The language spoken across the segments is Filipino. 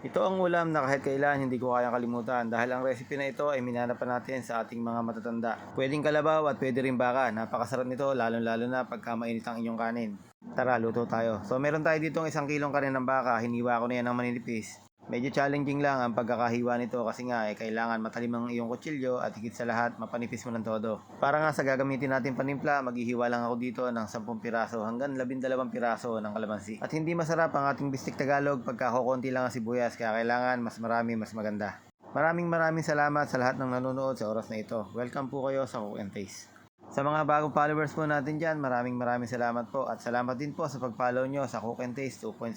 Ito ang ulam na kahit kailan hindi ko kayang kalimutan dahil ang recipe na ito ay minana pa natin sa ating mga matatanda. Pwedeng kalabaw at pwede rin baka. Napakasarap nito lalo na pagka mainit ang inyong kanin. Tara, luto tayo. So meron tayo dito 1 kilong kanin ng baka. Hiniwa ko na yan ng maninipis. Medyo challenging lang ang pagkakahiwa nito kasi nga kailangan matalim ang iyong kutsilyo at higit sa lahat mapanipis mo ng todo. Para nga sa gagamitin natin panimpla, maghihiwa lang ako dito ng 10 piraso hanggang 12 piraso ng kalamansi. At hindi masarap ang ating bistik Tagalog pagka kukunti lang ang sibuyas kaya kailangan mas marami mas maganda. Maraming salamat sa lahat ng nanonood sa oras na ito. Welcome po kayo sa Cook and Taste. Sa mga bagong followers po natin dyan, maraming salamat po at salamat din po sa pag-follow nyo sa Cook and Taste 2.0.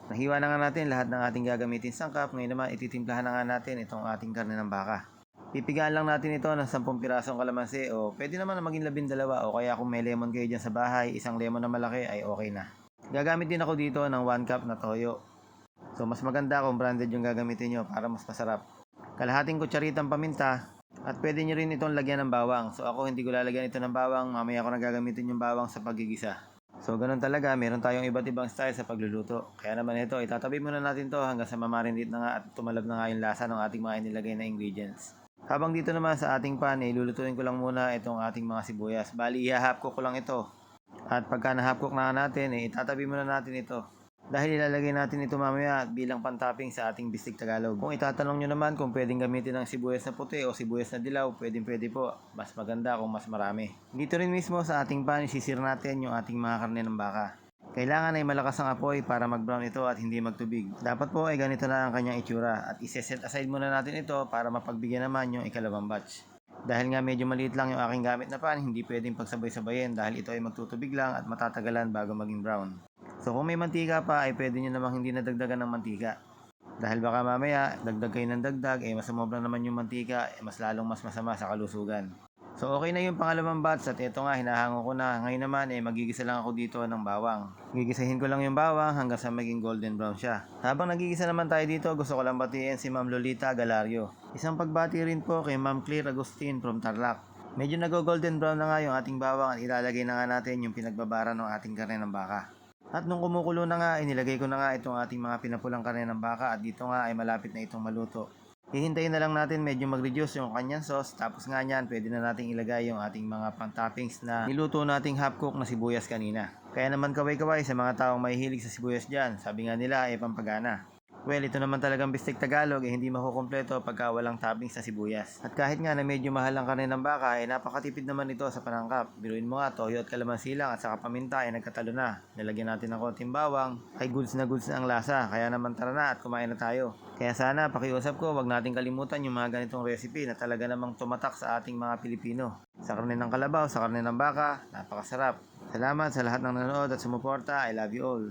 Nahiwa na nga natin lahat ng ating gagamitin sangkap, ngayon naman ititimplahan na nga natin itong ating karne ng baka. Pipigaan lang natin ito ng 10 pirasong kalamansi o pwede naman na maging 12 o kaya kung may lemon kayo dyan sa bahay, isang lemon na malaki ay okay na. Gagamit din ako dito ng 1 cup na toyo. So mas maganda kung branded yung gagamitin nyo para mas masarap. Kalahating kutsaritang paminta. At pwede nyo rin itong lagyan ng bawang. So ako hindi ko lalagyan ito ng bawang. Mamaya ko na gagamitin yung bawang sa pagigisa. So ganun talaga, meron tayong iba't ibang style sa pagluluto. Kaya naman ito, itatabi muna natin to hanggang sa mamarinate na nga at tumalab na nga yung lasa ng ating mga inilagay na ingredients. Habang dito naman sa ating pan, ilulutuin ko lang muna itong ating mga sibuyas. Bali, i-half cook ko lang ito. At pagka na-half cook na natin, itatabi muna natin ito. Dahil ilalagay natin ito mamaya bilang pantopping sa ating bistik Tagalog. Kung itatanong nyo naman kung pwedeng gamitin ng sibuyas na puti o sibuyas na dilaw, pwede po. Mas maganda kung mas marami. Dito rin mismo sa ating pan, isisir natin yung ating mga karne ng baka. Kailangan ay malakas ang apoy para mag-brown ito at hindi magtubig. Dapat po ay ganito na ang kanyang itsura at iseset aside muna natin ito para mapagbigyan naman yung ikalawang batch. Dahil nga medyo maliit lang yung aking gamit na pan, hindi pwedeng pagsabay-sabayin dahil ito ay magtutubig lang at matatagalan bago maging brown. So kung may mantika pa ay pwede nyo namang hindi nadagdagan ng mantika. Dahil baka mamaya dagdag kayo ng dagdag mas sumobra naman yung mantika mas lalong mas masama sa kalusugan. So okay na yung pangalawang batch at ito nga hinahango ko na. Ngayon naman magigisa lang ako dito ng bawang. Gigisahin ko lang yung bawang hanggang sa maging golden brown siya. Habang nagigisa naman tayo dito, gusto ko lang batiin si Ma'am Lolita Galario. Isang pagbati rin po kay Ma'am Claire Agustin from Tarlac. Medyo nag-golden brown na nga yung ating bawang at ilalagay na nga natin yung pinagbabara ng ating karne ng baka. At nung kumukulo na nga, inilagay ko na nga itong ating mga pinapulang karne ng baka at dito nga ay malapit na itong maluto. Hihintayin na lang natin medyo mag-reduce yung kanyang sauce tapos nga niyan pwede na nating ilagay yung ating mga pang-toppings na niluto nating half cook na sibuyas kanina. Kaya naman kaway-kaway sa mga taong mahihilig sa sibuyas dyan, sabi nga nila ay pampagana. Well, ito naman talagang bistik Tagalog hindi makukumpleto pagka walang toppings sa sibuyas. At kahit nga na medyo mahal ang karne ng baka napakatipid naman ito sa panangkap. Biruin mo nga, toyo at kalamansi lang at saka paminta nagkatalo na. Nilagyan natin ng konting bawang, ay goods na ang lasa. Kaya naman tara na at kumain na tayo. Kaya sana pakiusap ko, wag natin kalimutan yung mga ganitong recipe na talaga namang tumatak sa ating mga Pilipino. Sa karne ng kalabaw, sa karne ng baka, napakasarap. Salamat sa lahat ng nanonood at sumuporta. I love you all.